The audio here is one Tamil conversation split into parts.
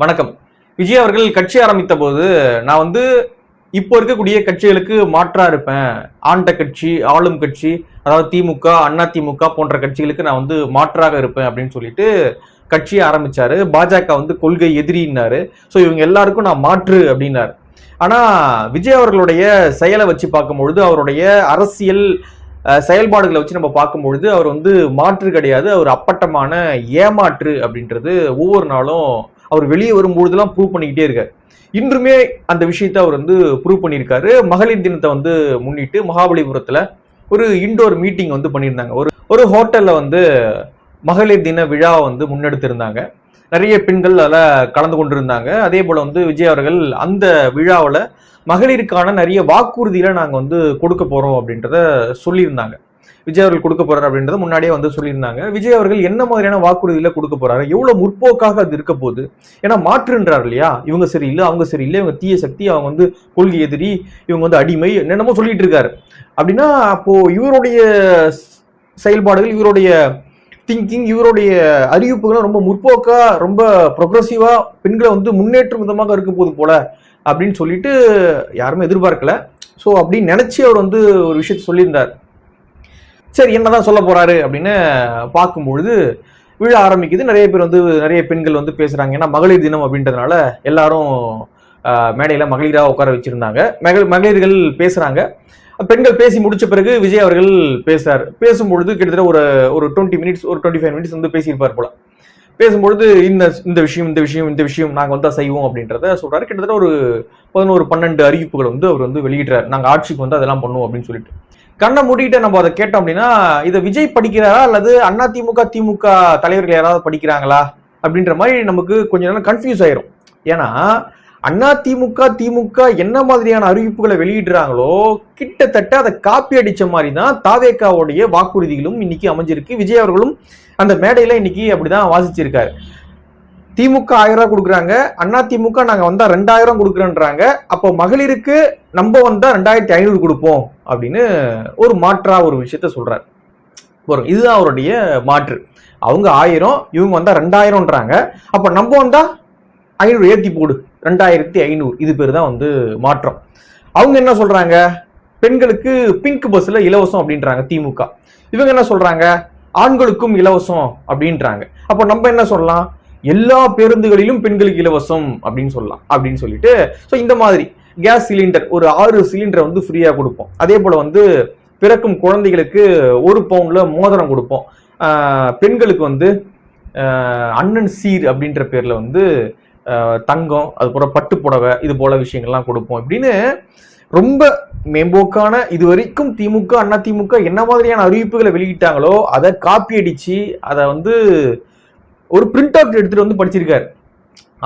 வணக்கம். விஜய் அவர்கள் கட்சி ஆரம்பித்த போது நான் இப்போ இருக்கக்கூடிய கட்சிகளுக்கு மாற்றா இருப்பேன். ஆண்ட கட்சி, ஆளும் கட்சி, அதாவது திமுக, அண்ணா திமுக போன்ற கட்சிகளுக்கு நான் மாற்றாக இருப்பேன் அப்படின்னு சொல்லிட்டு கட்சியை ஆரம்பிச்சாரு. பாஜக கொள்கை எதிரின்னாரு. ஸோ இவங்க எல்லாருக்கும் நான் மாற்று அப்படின்னாரு. ஆனா விஜய் அவர்களுடைய செயலை வச்சு பார்க்கும்பொழுது, அவருடைய அரசியல் செயல்பாடுகளை வச்சு நம்ம பார்க்கும்பொழுது அவர் மாற்று கிடையாது, அவர் அப்பட்டமான ஏமாற்று அப்படின்றது ஒவ்வொரு நாளும் அவர் வெளியே வரும்பொழுதுலாம் ப்ரூவ் பண்ணிக்கிட்டே இருக்காரு. இன்றுமே அந்த விஷயத்த அவர் ப்ரூவ் பண்ணியிருக்காரு. மகளிர் தினத்தை முன்னிட்டு மகாபலிபுரத்துல ஒரு இண்டோர் மீட்டிங் பண்ணியிருந்தாங்க. ஒரு ஹோட்டல்ல மகளிர் தின விழாவை முன்னெடுத்திருந்தாங்க. நிறைய பெண்கள் அதில் கலந்து கொண்டிருந்தாங்க. அதே போல விஜய் அவர்கள் அந்த விழாவில் மகளிருக்கான நிறைய வாக்குறுதிகளை நாங்கள் கொடுக்க போறோம் அப்படின்றத சொல்லியிருந்தாங்க. விஜய் அவர்கள் கொடுக்க போறாரு அப்படின்றத முன்னாடியே சொல்லியிருந்தாங்க. விஜய் அவர்கள் என்ன மாதிரியான வாக்குறுதியில கொடுக்க போறாரு, எவ்வளவு முற்போக்காக அது இருக்க போகுது. ஏன்னா மாற்றுன்றார் இல்லையா, இவங்க சரியில்லை, அவங்க சரியில்லை, இவங்க தீய சக்தி, அவங்க கொள்கை எதிரி, இவங்க அடிமை, என்னென்னமோ சொல்லிட்டு இருக்காரு. அப்படின்னா அப்போ இவருடைய செயல்பாடுகள், இவருடைய திங்கிங், இவருடைய அறிவிப்புகளும் ரொம்ப முற்போக்கா, ரொம்ப ப்ரொக்ரெசிவா, பெண்களை முன்னேற்றும் விதமாக இருக்க போகுது போல அப்படின்னு சொல்லிட்டு யாருமே எதிர்பார்க்கல. ஸோ அப்படின்னு நினைச்சு அவர் ஒரு விஷயத்த சொல்லியிருந்தார். சரி, என்னதான் சொல்ல போறாரு அப்படின்னு பார்க்கும்பொழுது விழா ஆரம்பிக்குது. நிறைய பேர் நிறைய பெண்கள் பேசுறாங்க. ஏன்னா மகளிர் தினம் அப்படின்றதுனால எல்லாரும் மேடையில மகளிராக உட்கார வச்சிருந்தாங்க. மகளிர்கள் பேசுறாங்க. பெண்கள் பேசி முடிச்ச பிறகு விஜய் அவர்கள் பேசுறாரு. பேசும்பொழுது கிட்டத்தட்ட ஒரு 20 மினிட்ஸ், ஒரு 25 மினிட்ஸ் பேசியிருப்பார் போல. பேசும்பொழுது இந்த விஷயம் நாங்க செய்வோம் அப்படின்றத சொல்றாரு. கிட்டத்தட்ட ஒரு 11-12 அறிவிப்புகள் அவர் வெளியிடுறாரு. நாங்க ஆட்சிக்கு அதெல்லாம் பண்ணுவோம் அப்படின்னு சொல்லிட்டு. கண்ணை மூடிட்டு நம்ம அதை கேட்டோம் அப்படின்னா, இதை விஜய் படிக்கிறாரா அல்லது அண்ணா திமுக தலைவர்கள் யாராவது படிக்கிறாங்களா அப்படின்ற மாதிரி நமக்கு கொஞ்ச நேரம் கன்ஃபியூஸ் ஆயிரும். ஏன்னா அண்ணா திமுக என்ன மாதிரியான அறிவிப்புகளை வெளியிடுறாங்களோ கிட்டத்தட்ட அதை காப்பி அடிச்ச மாதிரி தான் தாவேகாவுடைய வாக்குறுதிகளும் இன்னைக்கு அமைஞ்சிருக்கு. விஜய் அவர்களும் அந்த மேடையில இன்னைக்கு அப்படிதான் வாசிச்சிருக்காரு. திமுக 1000 ரூபாய் கொடுக்குறாங்க, அண்ணா திமுக நாங்க 2000 கொடுக்குறேன்றாங்க. அப்போ மகளிருக்கு நம்ம 2500 கொடுப்போம் அப்படின்னு ஒரு மாற்றா ஒரு விஷயத்த சொல்றாரு. இதுதான் அவருடைய மாற்று. அவங்க 1000, இவங்க 2000ன்றாங்க. அப்ப நம்ம 500 ஏத்தி போடு, 2500. இது பேர் தான் மாற்றம். அவங்க என்ன சொல்றாங்க, பெண்களுக்கு பிங்க் பஸ்ல இலவசம் அப்படின்றாங்க திமுக. இவங்க என்ன சொல்றாங்க, ஆண்களுக்கும் இலவசம் அப்படின்றாங்க. அப்ப நம்ம என்ன சொல்லலாம், எல்லா பேருந்துகளிலும் பெண்களுக்கு இலவசம் அப்படின்னு சொல்லலாம். அப்படின்னு சொல்லிட்டு ஸோ இந்த மாதிரி கேஸ் சிலிண்டர் ஒரு 6 சிலிண்டரை ஃப்ரீயா கொடுப்போம். அதே போல பிறக்கும் குழந்தைகளுக்கு 1 பவுண்ட்ல மோதிரம் கொடுப்போம். பெண்களுக்கு அண்ணன் சீர் அப்படின்ற பேர்ல தங்கம், அது போல பட்டு புடவை, இது போல விஷயங்கள்லாம் கொடுப்போம் அப்படின்னு ரொம்ப மேம்போக்கான, இது வரைக்கும் திமுக அண்ணா திமுக என்ன மாதிரியான அறிவிப்புகளை வெளியிட்டாங்களோ அதை காப்பி அடிச்சு அதை ஒரு பிரிண்ட் அவுட் எடுத்துட்டு படிச்சிருக்காரு.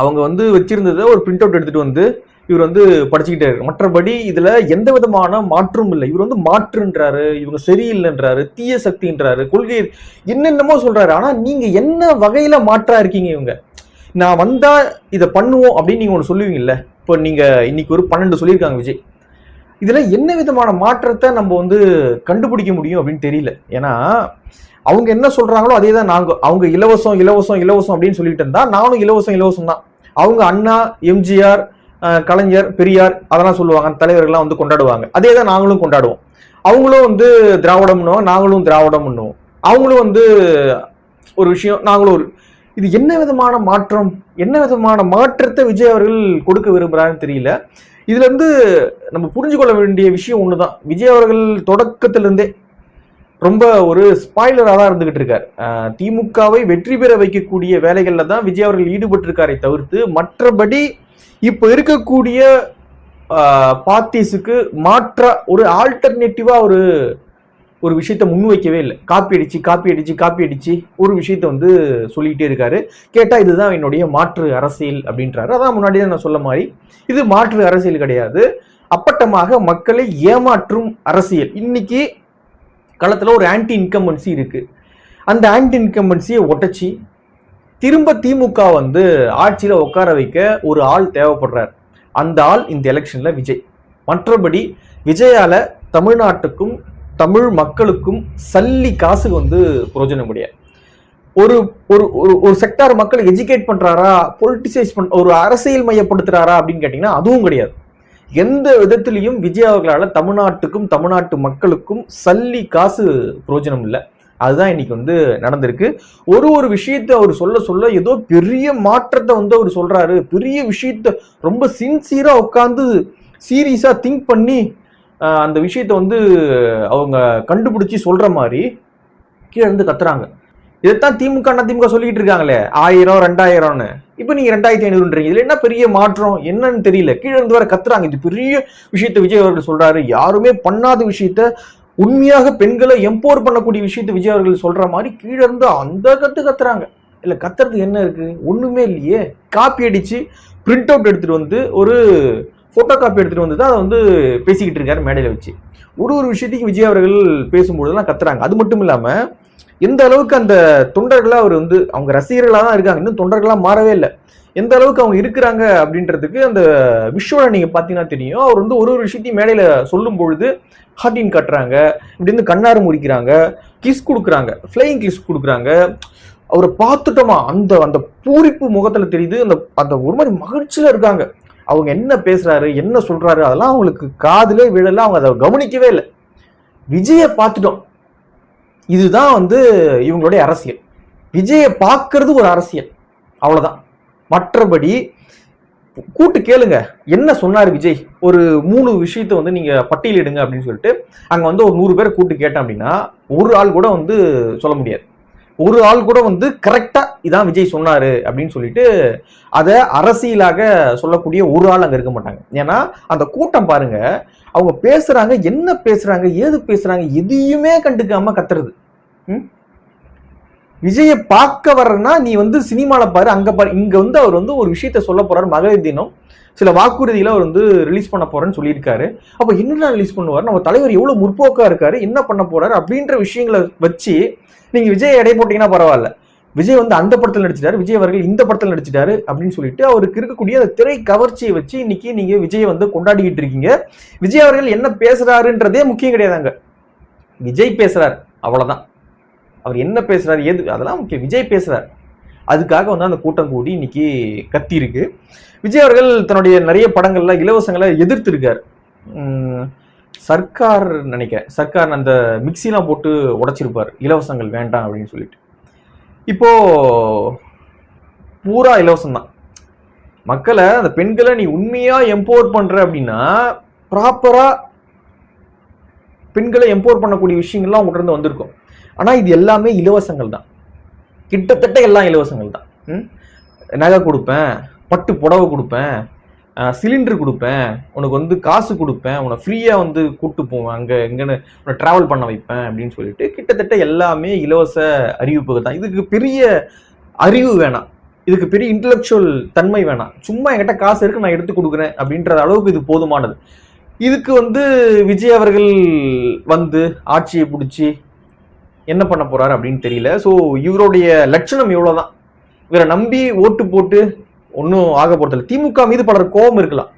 அவங்க வச்சிருந்ததை ஒரு பிரிண்ட் அவுட் எடுத்துட்டு இவர் படிச்சுக்கிட்டே இருக்கு. மற்றபடி இதுல எந்த விதமான மாற்றும் இல்லை. இவர் மாற்றுன்றாரு, இவங்க சரியில்லைன்றாரு, தீய சக்தின்றாரு, கொள்கை என்னென்னமோ சொல்றாரு. ஆனா நீங்க என்ன வகையில மாற்றா இருக்கீங்க? இவங்க நான் வந்தா இதை பண்ணுவோம் அப்படின்னு நீங்க ஒன்று சொல்லுவீங்கல்ல. இப்போ நீங்க இன்னைக்கு ஒரு 12 சொல்லியிருக்காங்க விஜய். இதுல என்ன விதமான மாற்றத்தை நம்ம கண்டுபிடிக்க முடியும் அப்படின்னு தெரியல. ஏன்னா அவங்க என்ன சொல்றாங்களோ அதே தான் அவங்க இலவசம் இலவசம் இலவசம் அப்படின்னு சொல்லிட்டு இருந்தா நானும் இலவசம் தான். அவங்க அண்ணா, எம்ஜிஆர், கலைஞர், பெரியார் அதெல்லாம் சொல்லுவாங்க, தலைவர்கள்லாம் கொண்டாடுவாங்க. அதே தான் நாங்களும் கொண்டாடுவோம். அவங்களும் திராவிடம் பண்ணுவோம், நாங்களும் திராவிடம் பண்ணுவோம். அவங்களும் ஒரு விஷயம், நாங்களும் ஒரு இது என்ன விதமான மாற்றம், என்ன விதமான மாற்றத்தை விஜய் அவர்கள் கொடுக்க விரும்புறாருன்னு தெரியல. இதுல நம்ம புரிஞ்சு கொள்ள வேண்டிய விஷயம் ஒண்ணுதான், விஜய் அவர்கள் தொடக்கத்திலிருந்தே ரொம்ப ஒரு ஸ்பாய்லரா தான் இருந்துகிட்டு இருக்காரு. திமுகவை வெற்றி பெற வைக்கக்கூடிய வேலைகள்ல தான் விஜய் அவர்கள் ஈடுபட்டு இருக்காரே தவிர்த்து மற்றபடி இப்ப இருக்கக்கூடிய பார்ட்டிஸுக்கு மாற்றா ஒரு ஆல்டர்னேட்டிவா ஒரு விஷயத்த முன்வைக்கவே இல்லை. காப்பி அடிச்சு ஒரு விஷயத்த சொல்லிக்கிட்டே இருக்காரு. கேட்டா இதுதான் என்னுடைய மாற்று அரசியல் அப்படின்றாரு. அதான் முன்னாடியே நான் சொல்ல மாதிரி இது மாற்று அரசியல் கிடையாது, அப்பட்டமாக மக்களை ஏமாற்றும் அரசியல். இன்னைக்கு களத்துல ஒரு ஆன்டி இன்கம்பன்சி இருக்கு. அந்த ஆன்டி இன்கம்பன்சியை ஒட்டச்சி திரும்ப திமுக ஆட்சியில உட்கார வைக்க ஒரு ஆள் தேவைப்படுறார். அந்த ஆள் இந்த எலெக்ஷன்ல விஜய். மற்றபடி விஜயால தமிழ்நாட்டுக்கும் தமிழ் மக்களுக்கும் சல்லி காசுக்கு பிரயோஜனம் கிடையாது. ஒரு ஒரு ஒரு செக்டார் மக்களை எஜுகேட் பண்றாரா, பொலிட்டிசைஸ் ஒரு அரசியல் மையப்படுத்துறாரா அப்படின்னு கேட்டீங்கன்னா அதுவும் கிடையாது. எந்த விதத்திலையும் விஜய் அவர்களால தமிழ்நாட்டுக்கும் தமிழ்நாட்டு மக்களுக்கும் சல்லி காசு பிரயோஜனம் இல்லை. அதுதான் இன்னைக்கு வந்து நடந்திருக்கு. ஒரு விஷயத்த அவர் சொல்ல சொல்ல ஏதோ பெரிய மாற்றத்தை வந்து அவர் சொல்றாரு, பெரிய விஷயத்த ரொம்ப சின்சியரா உட்காந்து சீரியஸா திங்க் பண்ணி அந்த விஷயத்த வந்து அவங்க கண்டுபிடிச்சி சொல்ற மாதிரி கீழே இருந்து கத்துறாங்க. இதைத்தான் திமுக அதிமுக சொல்லிட்டு இருக்காங்களே 1000 2000ன்னு. இப்ப நீங்க 2500ன்றீங்க. இதுல என்ன பெரிய மாற்றம் என்னன்னு தெரியல. கீழே இருந்து வர கத்துறாங்க. இது பெரிய விஷயத்த விஜய் அவர்கள் சொல்றாரு. யாருமே பண்ணாத விஷயத்த, உண்மையாக பெண்களை எம்பவர் பண்ணக்கூடிய விஷயத்த விஜய் அவர்கள் சொல்ற மாதிரி கீழே இருந்து அந்த கத்துறாங்க. இல்ல கத்துறது என்ன இருக்கு? ஒண்ணுமே இல்லையே. காப்பி அடிச்சு பிரிண்ட் அவுட் எடுத்துட்டு வந்து ஒரு போட்டோ காப்பி எடுத்துட்டு வந்து தான் அதை வந்து பேசிக்கிட்டு இருக்காரு மேடையில வச்சு. ஒரு விஷயத்துக்கு விஜய் அவர்கள் பேசும்போதெல்லாம் கத்துறாங்க. அது மட்டும் இல்லாம எந்த அளவுக்கு அந்த தொண்டர்களா அவர் வந்து அவங்க ரசிகர்களா தான் இருக்காங்க, இன்னும் தொண்டர்களா மாறவே இல்லை. எந்த அளவுக்கு அவங்க இருக்கிறாங்க அப்படின்றதுக்கு அந்த விஷுவலை நீங்க பாத்தீங்கன்னா தெரியும். அவர் வந்து ஒரு விஷயத்தையும் மேடையில சொல்லும் பொழுது ஹார்டின் கட்டுறாங்க, இப்படி இருந்து கண்ணாறு முறிக்கிறாங்க, கிஸ் கொடுக்குறாங்க, ஃபிளைங் கிஸ் கொடுக்குறாங்க. அவரை பார்த்துட்டோமா அந்த அந்த பூரிப்பு முகத்துல தெரியுது. அந்த அந்த ஒரு மாதிரி மகிழ்ச்சியில இருக்காங்க. அவங்க என்ன பேசுறாரு என்ன சொல்றாரு அதெல்லாம் அவங்களுக்கு காதுலே விழல, அவங்க அதை கவனிக்கவே இல்லை. விஜயை பார்த்துட்டோம், இதுதான் வந்து இவங்களுடைய அரசியல். விஜயை பார்க்கறது ஒரு அரசியல், அவ்வளவுதான். மற்றபடி கூட்டு கேளுங்க என்ன சொன்னார் விஜய், ஒரு 3 விஷயத்த வந்து நீங்க பட்டியலிடுங்க அப்படின்னு சொல்லிட்டு அங்க வந்து ஒரு 100 பேரை கூட்டு கேட்டேன் அப்படின்னா ஒரு ஆள் கூட வந்து சொல்ல முடியாது. ஒரு ஆள் கூட வந்து கரெக்டா இதான் விஜய் சொன்னாரு அப்படின்னு சொல்லிட்டு அதை அரசியலாக சொல்லக்கூடிய ஒரு ஆள் அங்க இருக்க மாட்டாங்க. ஏன்னா அந்த கூட்டம் பாருங்க, அவங்க பேசுறாங்க, என்ன பேசுறாங்க ஏது பேசுறாங்க எதையுமே கண்டுக்காம கத்துறது. விஜயை பார்க்க வர்றன்னா நீ வந்து சினிமால பாரு, அங்க பாரு. இங்க வந்து அவர் வந்து ஒரு விஷயத்த சொல்ல போறாரு, மகளிர் தினம் சில வாக்குறுதிகளை அவர் வந்து ரிலீஸ் பண்ண போறேன்னு சொல்லியிருக்காரு. அப்ப என்ன ரிலீஸ் பண்ணுவார், நம்ம தலைவர் எவ்வளவு முற்போக்கா இருக்காரு, என்ன பண்ண போறாரு அப்படின்ற விஷயங்களை வச்சு நீங்க விஜய் எடை போட்டீங்கன்னா பரவாயில்ல. விஜய் வந்து அந்த படத்தில் நடிச்சிட்டாரு, விஜய் அவர்கள் இந்த படத்தில் நடிச்சிட்டாரு அப்படின்னு சொல்லிட்டு அவருக்கு இருக்கக்கூடிய அந்த திரை கவர்ச்சியை வச்சு இன்னைக்கு நீங்க விஜய் வந்து கொண்டாடிக்கிட்டு இருக்கீங்க. விஜய் அவர்கள் என்ன பேசுறாருன்றதே முக்கியம் கிடையாதாங்க. விஜய் பேசுறாரு அவ்வளவுதான். அவர் என்ன பேசுறாரு ஏது அதெல்லாம் முக்கியம். விஜய் பேசுறாரு, அதுக்காக வந்து அந்த கூட்டம் கூடி இன்னைக்கு கத்தி இருக்கு. விஜய் அவர்கள் தன்னுடைய நிறைய படங்கள்ல இலவசங்களை எதிர்த்து இருக்காரு. சர்க்கார் நினைக்கிறேன், சர்க்கார் அந்த மிக்சிலாம் போட்டு உடைச்சிருப்பாரு இலவசங்கள் வேண்டாம் அப்படின்னு சொல்லிட்டு. இப்போ பூரா இலவசம் தான். மக்களை அந்த பெண்களை நீ உண்மையா எம்பவர் பண்ற அப்படின்னா ப்ராப்பரா பெண்களை எம்பவர் பண்ணக்கூடிய விஷயங்கள்லாம் உங்கள்கிட்ட இருந்து வந்திருக்கும். ஆனா இது எல்லாமே இலவசங்கள் தான், கிட்டத்தட்ட எல்லாம் இலவசங்கள் தான். நகை கொடுப்பேன், பட்டு புடவை கொடுப்பேன், சிலிண்டர் கொடுப்பேன், உனக்கு வந்து காசு கொடுப்பேன், உன்னை ஃப்ரீயா வந்து கூட்டு போவேன், அங்க எங்கன்னு உன்னை டிராவல் பண்ண வைப்பேன் அப்படின்னு சொல்லிட்டு கிட்டத்தட்ட எல்லாமே இலவச அறிவிப்புகள் தான். இதுக்கு பெரிய அறிவு வேணாம், இதுக்கு பெரிய இன்டலெக்சுவல் தன்மை வேணாம். சும்மா என்கிட்ட காசு இருக்கு நான் எடுத்து கொடுக்குறேன் அப்படின்ற அளவுக்கு இது போதுமானது. இதுக்கு வந்து விஜய் அவர்கள் வந்து ஆட்சியை பிடிச்சி என்ன பண்ண போறாரு அப்படின்னு தெரியல. ஸோ இவருடைய லட்சணம் இவ்வளவுதான். இவரை நம்பி ஓட்டு போட்டு ஒன்றும் ஆக போறதில்ல. திமுக மீது பலர் கோபம் இருக்கலாம்,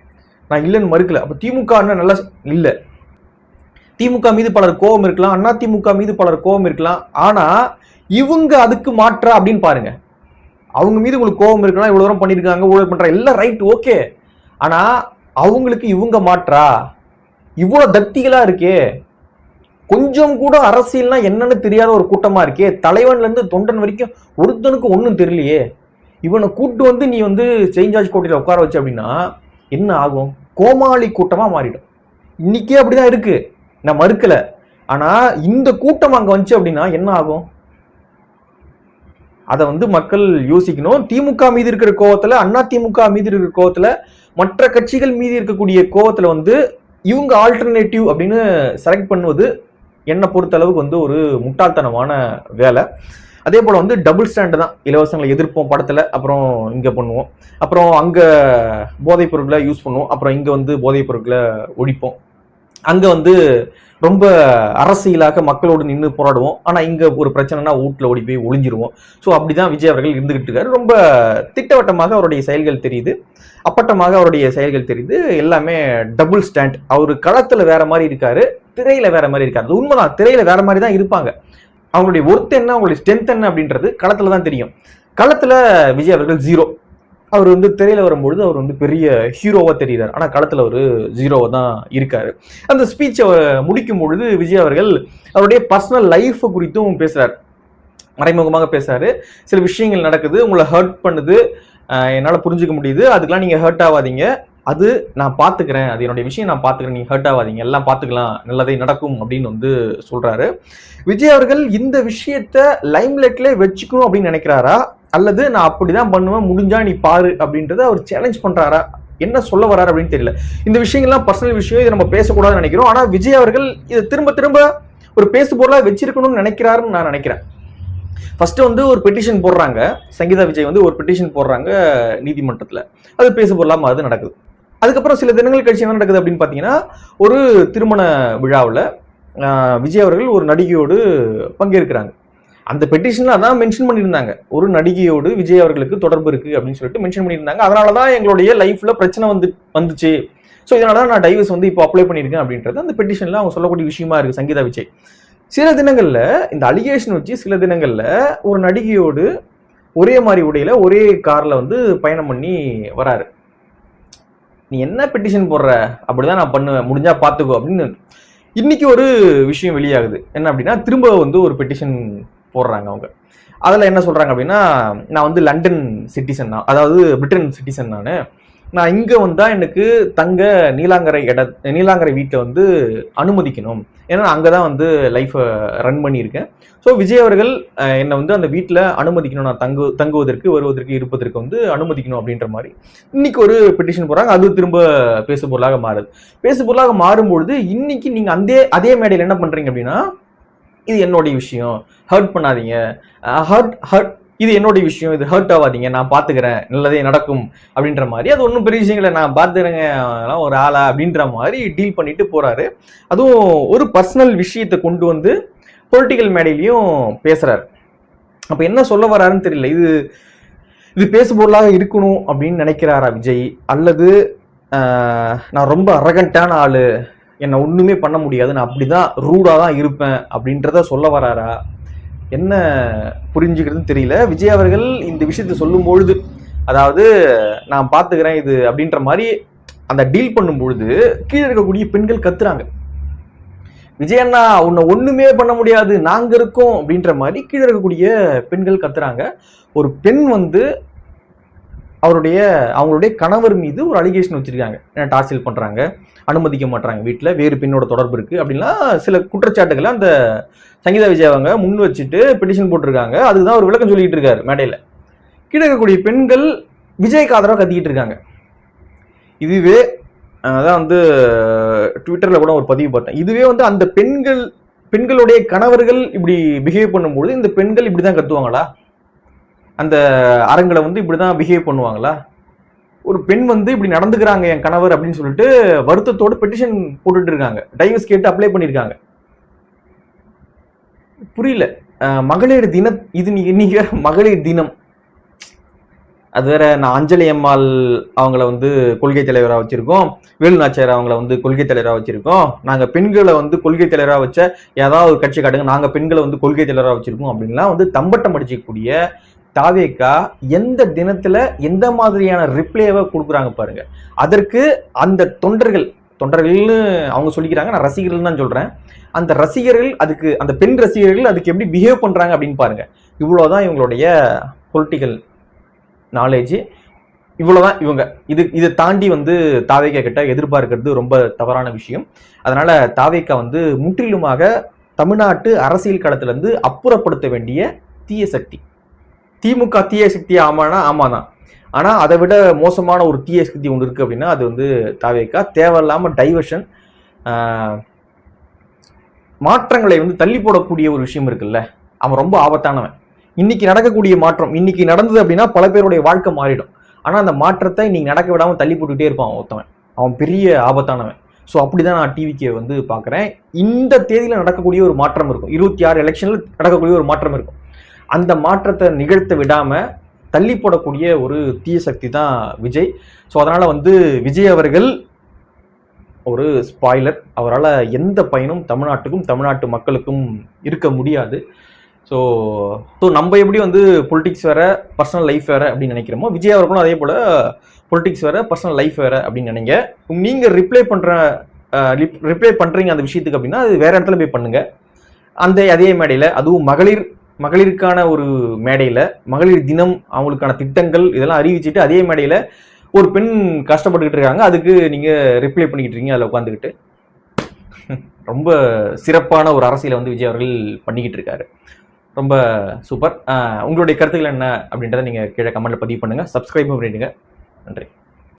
நான் இல்லைன்னு மறுக்கல. அப்ப திமுக நல்லா இல்ல, திமுக மீது பலர் கோபம் இருக்கலாம், அண்ணா திமுக மீது பலர் கோபம் இருக்கலாம். ஆனா இவங்க அதுக்கு மாற்றா அப்படின்னு பாருங்க. அவங்க மீது உங்களுக்கு கோபம் இருக்கலாம், இவ்வளவு தூரம் பண்ணிருக்காங்க, ஊழல் பண்ற எல்லாம் ரைட் ஓகே. ஆனா அவங்களுக்கு இவங்க மாற்றா, இவ்வளவு தத்திகளா இருக்கே, கொஞ்சம் கூட அரசியல்னா என்னன்னு தெரியாத ஒரு கூட்டமா இருக்கே, தலைவன்ல இருந்து தொண்டன் வரைக்கும் ஒருத்தனுக்கு ஒன்றும் தெரியலையே, இவனை கூட்டு வந்து நீ வந்து செயின்ஜார்ஜ் கோட்டையில உட்கார வச்சு அப்படின்னா என்ன ஆகும்? கோமாளி கூட்டமா மாறிடும். இன்னைக்கே அப்படிதான் இருக்கு, நான் மறுக்கல. ஆனா இந்த கூட்டம் அங்க வந்துச்சு அப்படின்னா என்ன ஆகும்? அதை வந்து மக்கள் யோசிக்கணும். திமுக மீது இருக்கிற கோவத்துல, அண்ணா திமுக மீது இருக்கிற கோவத்துல, மற்ற கட்சிகள் மீது இருக்கக்கூடிய கோவத்துல வந்து இவங்க ஆல்டர்னேட்டிவ் அப்படின்னு செலக்ட் பண்ணுவது என்னை பொறுத்த அளவுக்கு வந்து ஒரு முட்டாள்தனமான வேலை. அதே போல வந்து டபுள் ஸ்டாண்டு தான். இலவசங்களை எதிர்ப்போம் படத்துல, அப்புறம் இங்க பண்ணுவோம், அப்புறம் அங்க போதைப் பொருட்களை யூஸ் பண்ணுவோம், அப்புறம் இங்க வந்து போதைப் பொருட்களை ஒழிப்போம், அங்க வந்து ரொம்ப அரசியலாக மக்களோடு நின்று போராடுவோம். ஆனா இங்க ஒரு பிரச்சனைனா வீட்டுல ஓடி போய் ஒளிஞ்சிருவோம். ஸோ அப்படிதான் விஜய் அவர்கள் இருந்துகிட்டு இருக்காரு. ரொம்ப திட்டவட்டமாக அவருடைய செயல்கள் தெரியுது, அப்பட்டமாக அவருடைய செயல்கள் தெரியுது. எல்லாமே டபுள் ஸ்டாண்ட். அவரு களத்துல வேற மாதிரி இருக்காரு, திரையில வேற மாதிரி இருக்காரு. உண்மைதான், திரையில வேற மாதிரி தான் இருப்பாங்க. அவங்களுடைய ஒர்த் என்ன, அவங்களுடைய ஸ்ட்ரென்த் என்ன அப்படின்றது களத்துல தான் தெரியும். களத்துல விஜய் அவர்கள் ஜீரோ. அவர் வந்து திரையில வரும்பொழுது அவர் வந்து பெரிய ஹீரோவா தெரிகிறார், ஆனா களத்துல ஒரு ஜீரோவா தான் இருக்காரு. அந்த ஸ்பீச்சை முடிக்கும் பொழுது விஜய் அவர்கள் அவருடைய பர்சனல் லைஃப் குறித்தும் பேசுறாரு, மறைமுகமாக பேசுறாரு. சில விஷயங்கள் நடக்குது, உங்களை ஹர்ட் பண்ணுது, என்னால் புரிஞ்சுக்க முடியுது, அதுக்கெல்லாம் நீங்க ஹர்ட் ஆகாதீங்க, அது நான் பார்த்துக்கிறேன், அது என்னுடைய விஷயம், நான் பார்த்துக்கிறேன், நீங்க ஹர்ட் ஆகாதீங்க, எல்லாம் பார்த்துக்கலாம், நல்லதே நடக்கும் அப்படின்னு வந்து சொல்றாரு. விஜய் அவர்கள் இந்த விஷயத்த லைம்லைட்ல வச்சுக்கணும் அப்படின்னு நினைக்கிறாரா, அல்லது நான் அப்படிதான் பண்ணுவேன், முடிஞ்சா நீ பாரு அப்படின்றத அவர் சேலஞ்ச் பண்றாரா, என்ன சொல்ல வர்றாரு அப்படின்னு தெரியல. இந்த விஷயங்கள்லாம் பர்சனல் விஷயம், இதை நம்ம பேசக்கூடாதுன்னு நினைக்கிறோம். ஆனா விஜய் அவர்கள் இதை திரும்ப திரும்ப ஒரு பேசு பொருளா வச்சிருக்கணும்னு நினைக்கிறாருன்னு நான் நினைக்கிறேன். ஃபர்ஸ்ட் வந்து ஒரு பெட்டிஷன் போடுறாங்க, சங்கீதா விஜய் வந்து ஒரு பெட்டிஷன் போடுறாங்க நீதிமன்றத்தில், அது பேசு பொருளாம அது நடக்குது. அதுக்கப்புறம் சில தினங்கள் கழிச்சு என்ன நடக்குது அப்படின்னு பார்த்தீங்கன்னா, ஒரு திருமண விழாவில் விஜய் அவர்கள் ஒரு நடிகையோடு பங்கேற்கிறாங்க. அந்த பெட்டிஷன்ல அதான் மென்ஷன் பண்ணியிருந்தாங்க, ஒரு நடிகையோடு விஜய் அவர்களுக்கு தொடர்பு இருக்கு அப்படின்னு சொல்லிட்டு மென்ஷன் பண்ணியிருந்தாங்க. அதனாலதான் எங்களுடைய லைஃப்ல பிரச்சனை வந்துச்சு, ஸோ இதனாலதான் நான் டைவர்ஸ் வந்து இப்போ அப்ளை பண்ணியிருக்கேன் அப்படின்றது அந்த பெட்டிஷன்ல அவங்க சொல்லக்கூடிய விஷயமா இருக்கு சங்கீதா விஜய். சில தினங்கள்ல இந்த அலிகேஷன் வச்சு சில தினங்கள்ல ஒரு நடிகையோடு ஒரே மாதிரி உடையில ஒரே கார்ல வந்து பயணம் பண்ணி வராரு. நீ என்ன பெட்டிஷன் போடுற, அப்படிதான் நான் பண்ணுவேன், முடிஞ்சா பாத்துக்கோ அப்படின்னு. இன்னைக்கு ஒரு விஷயம் வெளியாகுது, என்ன அப்படின்னா திரும்ப வந்து ஒரு பெட்டிஷன் போடுறாங்க அவங்க. அதுல என்ன சொல்றாங்க அப்படின்னா, நான் வந்து லண்டன் சிட்டிசன், அதாவது பிரிட்டன் சிட்டிசன், நான் இங்க வந்தா எனக்கு தங்க நீலாங்கரை வீட்டை வந்து அனுமதிக்கணும், ஏன்னா அங்கதான் வந்து லைஃப் ரன் பண்ணியிருக்கேன். ஸோ விஜய் அவர்கள் என்னை வந்து அந்த வீட்டில் அனுமதிக்கணும், நான் தங்குவதற்கு வருவதற்கு இருப்பதற்கு வந்து அனுமதிக்கணும் அப்படின்ற மாதிரி இன்னைக்கு ஒரு பெட்டிஷன் போடுறாங்க. அது திரும்ப பேசு பொருளாக மாறுது. பேசு பொருளாக மாறும்பொழுது இன்னைக்கு நீங்க அதே மேடையில் என்ன பண்றீங்க அப்படின்னா, இது என்னுடைய விஷயம், ஹர்ட் பண்ணாதீங்க, இது என்னுடைய விஷயம், இது ஹர்ட் ஆகாதீங்க, நான் பாத்துக்கிறேன், நல்லதே நடக்கும் அப்படின்ற மாதிரி, அது ஒன்றும் பெரிய விஷயங்களை நான் பாத்துக்கிறேங்க, ஒரு ஆளா அப்படின்ற மாதிரி டீல் பண்ணிட்டு போறாரு. அதுவும் ஒரு பர்சனல் விஷயத்தை கொண்டு வந்து பொலிட்டிக்கல் மேடையிலையும் பேசுறாரு. அப்ப என்ன சொல்ல வர்றாருன்னு தெரியல. இது பேசு பொருளாக இருக்கணும் அப்படின்னு நினைக்கிறாரா விஜய், அல்லது நான் ரொம்ப அரகண்டான ஆளு, என்னை ஒண்ணுமே பண்ண முடியாது, நான் அப்படிதான் ரூடா தான் இருப்பேன் அப்படின்றத சொல்ல வராரா, என்ன புரிஞ்சுக்கிறதுன்னு தெரியல. விஜய் அவர்கள் இந்த விஷயத்த சொல்லும் பொழுது, அதாவது நான் பாத்துக்கிறேன் இது அப்படின்ற மாதிரி அந்த டீல் பண்ணும் பொழுது கீழே இருக்கக்கூடிய பெண்கள் கத்துறாங்க, விஜய் அண்ணா உன்னை ஒண்ணுமே பண்ண முடியாது, நாங்க இருக்கோம் அப்படின்ற மாதிரி கீழே இருக்கக்கூடிய பெண்கள் கத்துறாங்க. ஒரு பெண் வந்து அவங்களுடைய கணவர் மீது ஒரு அலிகேஷன் வச்சிருக்காங்க, டார்ச்சர் பண்றாங்க, அனுமதிக்க மாட்டாங்க, வீட்டுல வேறு பெண்ணோட தொடர்பு இருக்கு அப்படின்லாம் சில குற்றச்சாட்டுகளை அந்த சங்கீதா விஜய் அவங்க முன் வச்சுட்டு பெட்டிஷன் போட்டிருக்காங்க. அதுதான் ஒரு விளக்கம் சொல்லிட்டு இருக்காரு மேடையில. கீழே இருக்கக்கூடிய பெண்கள் விஜய்க்கு ஆதரவாக கத்திக்கிட்டு இருக்காங்க. இதுவே அதான் வந்து ட்விட்டர்ல கூட ஒரு பதிவு பார்த்தேன், இதுவே வந்து அந்த பெண்களுடைய கணவர்கள் இப்படி பிஹேவ் பண்ணும்போது இந்த பெண்கள் இப்படிதான் கத்துவாங்களா, அந்த அரங்களை வந்து இப்படிதான் பிஹேவ் பண்ணுவாங்களா? ஒரு பெண் வந்து இப்படி நடந்துக்கிறாங்க என் கணவர் அப்படின்னு சொல்லிட்டு வருத்தத்தோடு பெட்டிஷன் போட்டுட்டு இருக்காங்க, டைவர்ஸ் கேட்டு அப்ளை பண்ணிருக்காங்க. புரியல. மகளிர் தினம், இது இன்னைக்கு மகளிர் தினம், அது வேற. நான் அஞ்சலி அம்மாள் அவங்கள வந்து கொள்கை தலைவராக வச்சிருக்கோம், வேலுநாச்சியார் அவங்கள வந்து கொள்கை தலைவராக வச்சிருக்கோம், நாங்க பெண்களை வந்து கொள்கை தலைவராக வச்ச ஏதாவது ஒரு கட்சி காட்டுங்க, நாங்க பெண்களை வந்து கொள்கை தலைவராக வச்சிருக்கோம் அப்படின்லாம் வந்து தம்பட்டம் அடிச்சக்கூடிய தாவேக்கா எந்த தினத்துல எந்த மாதிரியான ரிப்ளைவை கொடுக்குறாங்க பாருங்க. அதற்கு அந்த தொண்டர்கள்னு அவங்க சொல்லிக்கிறாங்க, நான் ரசிகர்கள் தான் சொல்றேன், அந்த ரசிகர்கள் அதுக்கு, அந்த பெண் ரசிகர்கள் அதுக்கு எப்படி பிஹேவ் பண்றாங்க அப்படின்னு பாருங்க. இவ்வளவுதான் இவங்களுடைய பொலிட்டிக்கல் நாலேஜ், இவ்வளவுதான் இவங்க. இதை தாண்டி வந்து தாவேக்கா கிட்ட எதிர்பார்க்கிறது ரொம்ப தவறான விஷயம். அதனால தாவேக்கா வந்து முற்றிலுமாக தமிழ்நாட்டு அரசியல் களத்துல இருந்து அப்புறப்படுத்த வேண்டிய தீய சக்தி. திமுக தீய சக்தி ஆமானா ஆமாதான், ஆனா அதை விட மோசமான ஒரு தீய சக்தி ஒன்று இருக்கு அப்படின்னா அது வந்து தாவேக்கா. தேவையில்லாம டைவர்ஷன், மாற்றங்களை வந்து தள்ளி போடக்கூடிய ஒரு விஷயம் இருக்குல்ல, அவன் ரொம்ப ஆபத்தானவன். இன்னைக்கு நடக்கக்கூடிய மாற்றம் இன்னைக்கு நடந்தது அப்படின்னா பல பேருடைய வாழ்க்கை மாறிடும். ஆனா அந்த மாற்றத்தை இன்னைக்கு நடக்க விடாம தள்ளி போட்டுக்கிட்டே இருப்பான் ஒருத்தவன், அவன் பெரிய ஆபத்தானவன். ஸோ அப்படிதான் நான் டிவிக்கு வந்து பாக்குறேன். இந்த தேதியில நடக்கக்கூடிய ஒரு மாற்றம் இருக்கும், 26 எலெக்ஷன்ல நடக்கக்கூடிய ஒரு மாற்றம் இருக்கும். அந்த மாற்றத்தை நிகழ்த்த விடாம தள்ளி போடக்கூடிய ஒரு தீய சக்தி தான் விஜய். ஸோ அதனால வந்து விஜய் அவர்கள் ஒரு ஸ்பாய்லர், அவரால் எந்த பயனும் தமிழ்நாட்டுக்கும் தமிழ்நாட்டு மக்களுக்கும் இருக்க முடியாது. ஸோ நம்ம எப்படி வந்து பொலிட்டிக்ஸ் வேற பர்சனல் லைஃப் வேற அப்படின்னு நினைக்கிறோமோ, விஜய் அவர்களும் அதே போல பொலிட்டிக்ஸ் வேற பர்சனல் லைஃப் வேற அப்படின்னு நினைங்க. நீங்க ரிப்ளை பண்றீங்க அந்த விஷயத்துக்கு அப்படின்னா அது வேற இடத்துல போய் பண்ணுங்க. அதே மேடையில, அதுவும் மகளிருக்கான ஒரு மேடையில, மகளிர் தினம், அவங்களுக்கான திட்டங்கள் இதெல்லாம் அறிவிச்சுட்டு அதே மேடையில ஒரு பெண் கஷ்டப்பட்டுக்கிட்டு இருக்காங்க, அதுக்கு நீங்க ரிப்ளை பண்ணிக்கிட்டு இருக்கீங்க அதில் உட்காந்துக்கிட்டு. ரொம்ப சிறப்பான ஒரு அரசியலை வந்து விஜய் அவர்கள் பண்ணிக்கிட்டு இருக்காரு. ரொம்ப சூப்பர். உங்களுடைய கருத்துக்கள் என்ன அப்படின்றத நீங்க கீழே கமெண்ட்ல பதிவு பண்ணுங்க. சப்ஸ்கிரைபும் பண்ணிடுங்க. நன்றி.